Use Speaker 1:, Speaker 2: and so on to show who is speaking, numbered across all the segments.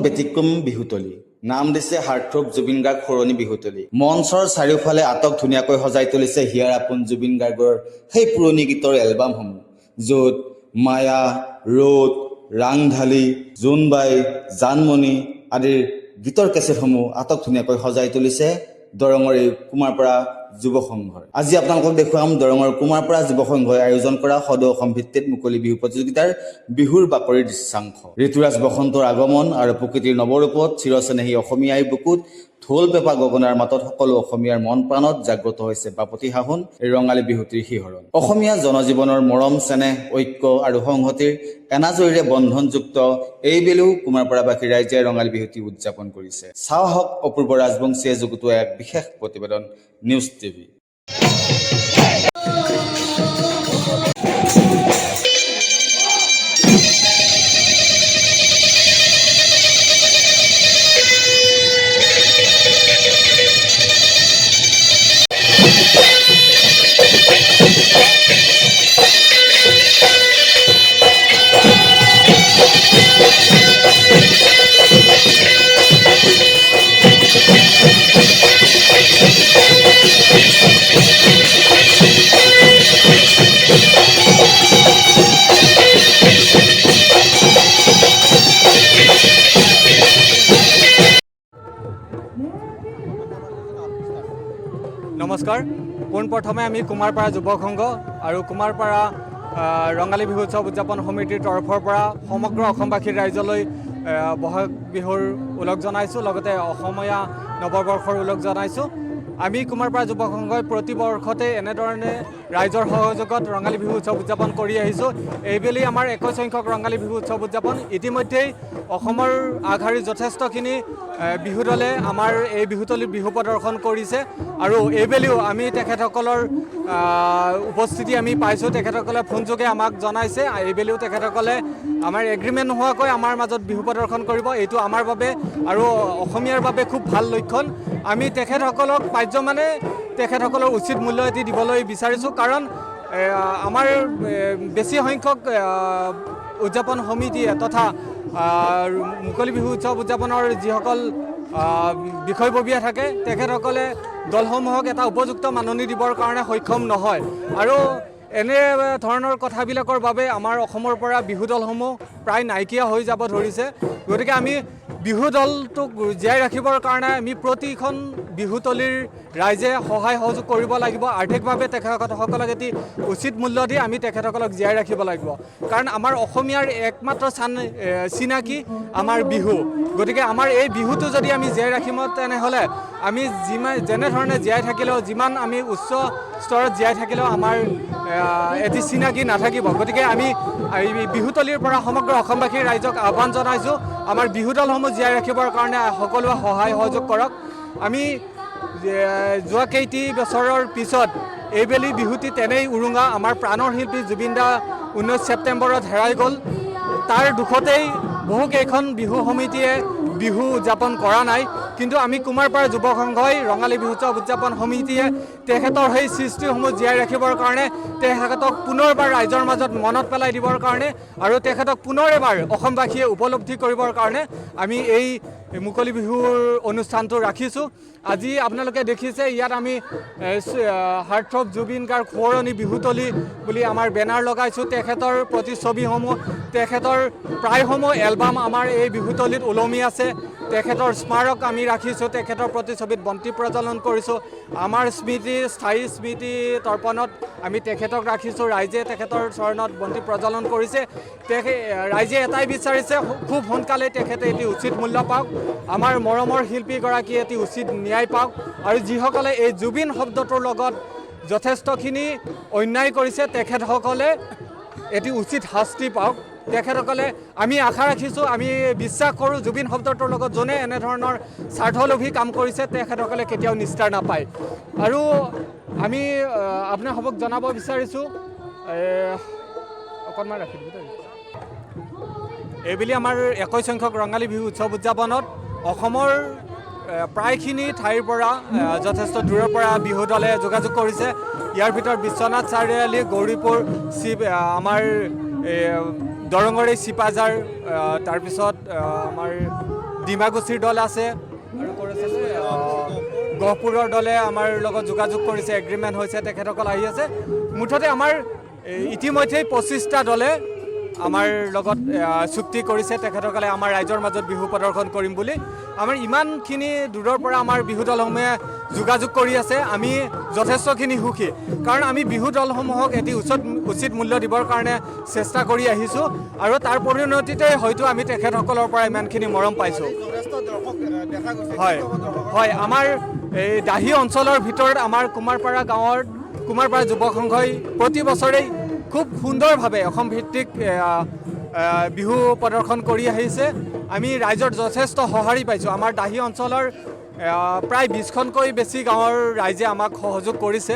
Speaker 1: ব্যতিক্ৰম বিহুতলী নাম দিছে হাৰ্টথ্ৰব জুবিন গাৰ্গ সৰণি বিহুতলী মঞ্চৰ চাৰিওফালে আটক ধুনীয়াকৈ সজাই তুলিছে হিয়াৰ আপোন জুবিন গাৰ্গৰ সেই পুৰণি গীতৰ এলবামসমূহ য'ত মায়া ৰ'দ ৰাংঢালি জোনবাই জানমণি আদিৰ গীতৰ কেছেটসমূহ আটক ধুনীয়াকৈ সজাই তুলিছে দৰঙৰ এই কুমাৰপাৰা যুৱ সংঘৰ আজি আপোনালোকক দেখুৱাম দৰঙৰ কুমাৰপাৰা যুৱ সংঘই আয়োজন কৰা সদৌ অসম ভিত্তিত মুকলি বিহু প্ৰতিযোগিতাৰ বিহুৰ বাকৰিৰ দৃশ্যাংশ ঋতুৰাজ বসন্তৰ আগমন আৰু প্ৰকৃতিৰ নৱৰূপত চিৰচেনেহী অসমীয়াই বুকুত ঢোল পেঁপা গগনাৰ মাতত সকলো অসমীয়াৰ মন প্ৰাণত জাগ্ৰত হৈছে বাপতি সাহোন এই ৰঙালী বিহুটিৰ শিহৰণ অসমীয়া জনজীৱনৰ মৰম চেনেহ ঐক্য আৰু সংহতিৰ এনাজৰীৰে বন্ধনযুক্ত এইবেলিও কুমাৰপাৰাবাসী ৰাইজে ৰঙালী বিহুটি উদযাপন কৰিছে চাহক অপূৰ্ব ৰাজবংশীয়ে যুগুতোৱা এক বিশেষ প্ৰতিবেদন নিউজ টিভি
Speaker 2: নমস্কাৰ পোনপ্ৰথমে আমি কুমাৰপাৰা যুৱ সংঘ আৰু কুমাৰপাৰা ৰঙালী বিহু উৎসৱ উদযাপন সমিতিৰ তৰফৰ পৰা সমগ্ৰ অসমবাসীৰ ৰাইজলৈ বহাগ বিহুৰ ওলগ জনাইছোঁ লগতে অসমীয়া নৱবৰ্ষৰ ওলগ জনাইছোঁ আমি কুমাৰপাৰা যুৱ সংঘই প্ৰতি বৰ্ষতে এনেধৰণে ৰাইজৰ সহযোগত ৰঙালী বিহু উৎসৱ উদযাপন কৰি আহিছোঁ এইবেলি আমাৰ 21 সংখ্যক ৰঙালী বিহু উৎসৱ উদযাপন ইতিমধ্যেই অসমৰ আগশাৰীৰ যথেষ্টখিনি বিহু দলে আমাৰ এই বিহুতলীত বিহু প্ৰদৰ্শন কৰিছে আৰু এইবেলিও আমি তেখেতসকলৰ উপস্থিতি আমি পাইছোঁ তেখেতসকলে ফোনযোগে আমাক জনাইছে এইবেলিও তেখেতসকলে আমাৰ এগ্ৰিমেণ্ট নোহোৱাকৈ আমাৰ মাজত বিহু প্ৰদৰ্শন কৰিব এইটো আমাৰ বাবে আৰু অসমীয়াৰ বাবে খুব ভাল লক্ষণ আমি তেখেতসকলক পাৰ্যমানে তেখেতসকলৰ উচিত মূল্য এটি দিবলৈ বিচাৰিছোঁ কাৰণ আমাৰ বেছি সংখ্যক উদযাপন সমিতিয়ে তথা মুকলি বিহু উৎসৱ উদযাপনৰ যিসকল বিষয়ববীয়া থাকে তেখেতসকলে দলসমূহক এটা উপযুক্ত মাননি দিবৰ কাৰণে সক্ষম নহয় আৰু এনে ধৰণৰ কথাবিলাকৰ বাবে আমাৰ অসমৰ পৰা বিহু দলসমূহ প্ৰায় নাইকিয়া হৈ যাব ধৰিছে গতিকে আমি বিহু দলটোক জীয়াই ৰাখিবৰ কাৰণে আমি প্ৰতিখন বিহুতলীৰ ৰাইজে সহায় সহযোগ কৰিব লাগিব আৰ্থিকভাৱে তেখেতসকলক এটি উচিত মূল্য দি আমি তেখেতসকলক জীয়াই ৰাখিব লাগিব কাৰণ আমাৰ অসমীয়াৰ একমাত্ৰ চিনাকি আমাৰ বিহু গতিকে আমাৰ এই বিহুটো যদি আমি জীয়াই ৰাখিম তেনেহ'লে আমি যেনেধৰণে জীয়াই থাকিলেও যিমান আমি উচ্চ স্তৰত জীয়াই থাকিলেও আমাৰ এটি চিনাকি নাথাকিব গতিকে আমি বিহুতলীৰ পৰা সমগ্ৰ অসমবাসীৰ ৰাইজক আহ্বান জনাইছোঁ আমাৰ বিহু দলসমূহ জীয়াই ৰাখিবৰ কাৰণে সকলোৱে সহায় সহযোগ কৰক আমি যোৱা কেইটি বছৰৰ পিছত এইবেলি বিহুটি তেনেই উৰুঙা আমাৰ প্ৰাণৰ শিল্পী জুবিন দা 19 ছেপ্টেম্বৰত হেৰাই গ'ল তাৰ দুখতেই বহুকেইখন বিহু সমিতিয়ে বিহু উদযাপন কৰা নাই কিন্তু আমি কুমাৰপাৰা যুৱ সংঘই ৰঙালী বিহু উৎসৱ উদযাপন সমিতিয়ে তেখেতৰ সেই সৃষ্টিসমূহ জীয়াই ৰাখিবৰ কাৰণে তেখেতক পুনৰবাৰ ৰাইজৰ মাজত মনত পেলাই দিবৰ কাৰণে আৰু তেখেতক পুনৰ এবাৰ অসমবাসীয়ে উপলব্ধি কৰিবৰ কাৰণে আমি এই মুকলি বিহুৰ অনুষ্ঠানটো ৰাখিছোঁ আজি আপোনালোকে দেখিছে ইয়াত আমি হাৰ্টথ্ৰব জুবিন গাৰ্গ সোঁৱৰণি বিহুতলী বুলি আমাৰ বেনাৰ লগাইছোঁ তেখেতৰ প্ৰতিচ্ছবিসমূহ তেখেতৰ প্ৰায়সমূহ এলবাম আমাৰ এই বিহুতলীত ওলমি আছে তেখেতৰ স্মাৰক আমি ৰাখিছোঁ, তেখেতৰ প্ৰতিচ্ছবিত বন্তি প্ৰজ্বলন কৰিছোঁ। আমাৰ স্মৃতি স্থায়ী স্মৃতি তৰ্পণত আমি তেখেতক ৰাখিছোঁ। ৰাইজে তেখেতৰ চৰণত বন্তি প্ৰজ্বলন কৰিছে। ৰাইজে এটাই বিচাৰিছে, খুব সোনকালে তেখেতে এটি উচিত মূল্য পাওক, আমাৰ মৰমৰ শিল্পীগৰাকী এটি উচিত ন্যায় পাওক, আৰু যিসকলে এই জুবিন শব্দটোৰ লগত যথেষ্টখিনি অন্যায় কৰিছে তেখেতসকলে এটি উচিত শাস্তি পাওক। তেখেতসকলে আমি আশা ৰাখিছোঁ, আমি বিশ্বাস কৰোঁ জুবিন শব্দটোৰ লগত যোনে এনেধৰণৰ স্বাৰ্থলোভী কাম কৰিছে তেখেতসকলে কেতিয়াও নিস্তাৰ নাপায়। আৰু আমি আপোনালোকক জনাব বিচাৰিছোঁ, অকণমান ৰাখি দিব দেই। এইবুলি আমাৰ 21 সংখ্যক ৰঙালী বিহু উৎসৱ উদযাপনত অসমৰ প্ৰায়খিনি ঠাইৰ পৰা যথেষ্ট দূৰৰ পৰা বিহু দলে যোগাযোগ কৰিছে। ইয়াৰ ভিতৰত বিশ্বনাথ চাৰিআলি, গৌৰীপুৰ, আমাৰ দৰঙৰে চিপাজাৰ, তাৰপিছত আমাৰ ডিমাকুছিৰ দল আছে, আৰু গহপুৰৰ দলে আমাৰ লগত যোগাযোগ কৰিছে, এগ্ৰিমেণ্ট হৈছে, তেখেতসকল আহি আছে। মুঠতে আমাৰ ইতিমধ্যেই 25টা দলে আমাৰ লগত চুক্তি কৰিছে তেখেতসকলে আমাৰ ৰাইজৰ মাজত বিহু প্ৰদৰ্শন কৰিম বুলি। আমাৰ ইমানখিনি দূৰৰ পৰা আমাৰ বিহু দলসমূহে যোগাযোগ কৰি আছে। আমি যথেষ্টখিনি সুখী, কাৰণ আমি বিহু দলসমূহক এটি উচিত মূল্য দিবৰ কাৰণে চেষ্টা কৰি আহিছোঁ, আৰু তাৰ পৰিণতিতে হয়তো আমি তেখেতসকলৰ পৰা ইমানখিনি মৰম পাইছোঁ। হয় হয়, আমাৰ এই দাহি অঞ্চলৰ ভিতৰত আমাৰ কুমাৰপাৰা গাঁৱৰ কুমাৰপাৰা যুৱক সংঘই প্ৰতি বছৰেই খুব সুন্দৰভাৱে অসম ভিত্তিক বিহু প্ৰদৰ্শন কৰি আহিছে। আমি ৰাইজৰ যথেষ্ট সঁহাৰি পাইছোঁ। আমাৰ দাহি অঞ্চলৰ প্ৰায় 20খনকৈ বেছি গাঁৱৰ ৰাইজে আমাক সহযোগ কৰিছে।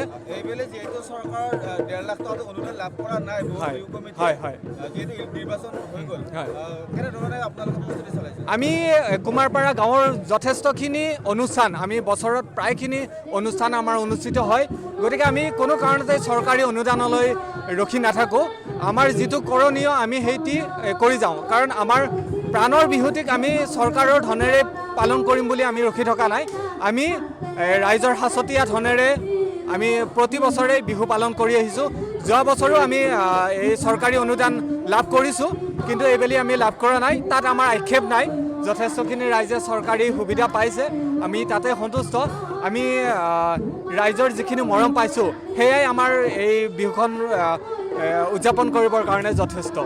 Speaker 2: আমি কুমাৰপাৰা গাঁৱৰ যথেষ্টখিনি অনুষ্ঠান, আমি বছৰত প্ৰায়খিনি অনুষ্ঠান আমাৰ অনুষ্ঠিত হয়। গতিকে আমি কোনো কাৰণতে চৰকাৰী অনুদানলৈ ৰখি নাথাকোঁ। আমাৰ যিটো কৰণীয় আমি সেইটি কৰি যাওঁ, কাৰণ আমাৰ প্ৰাণৰ বিহুটিক আমি চৰকাৰৰ ধনেৰে পালন কৰিম বুলি আমি ৰখি থকা নাই। আমি ৰাইজৰ সাঁচতীয়া ধনেৰে আমি প্ৰতি বছৰে বিহু পালন কৰি আহিছোঁ। যোৱা বছৰো আমি এই চৰকাৰী অনুদান লাভ কৰিছোঁ, কিন্তু এইবেলি আমি লাভ কৰা নাই। তাত আমাৰ আক্ষেপ নাই, যথেষ্টখিনি ৰাইজে চৰকাৰী সুবিধা পাইছে, আমি তাতে সন্তুষ্ট। আমি ৰাইজৰ যিখিনি মৰম পাইছোঁ সেয়াই আমাৰ এই বিহুখন উদযাপন কৰিবৰ কাৰণে যথেষ্ট।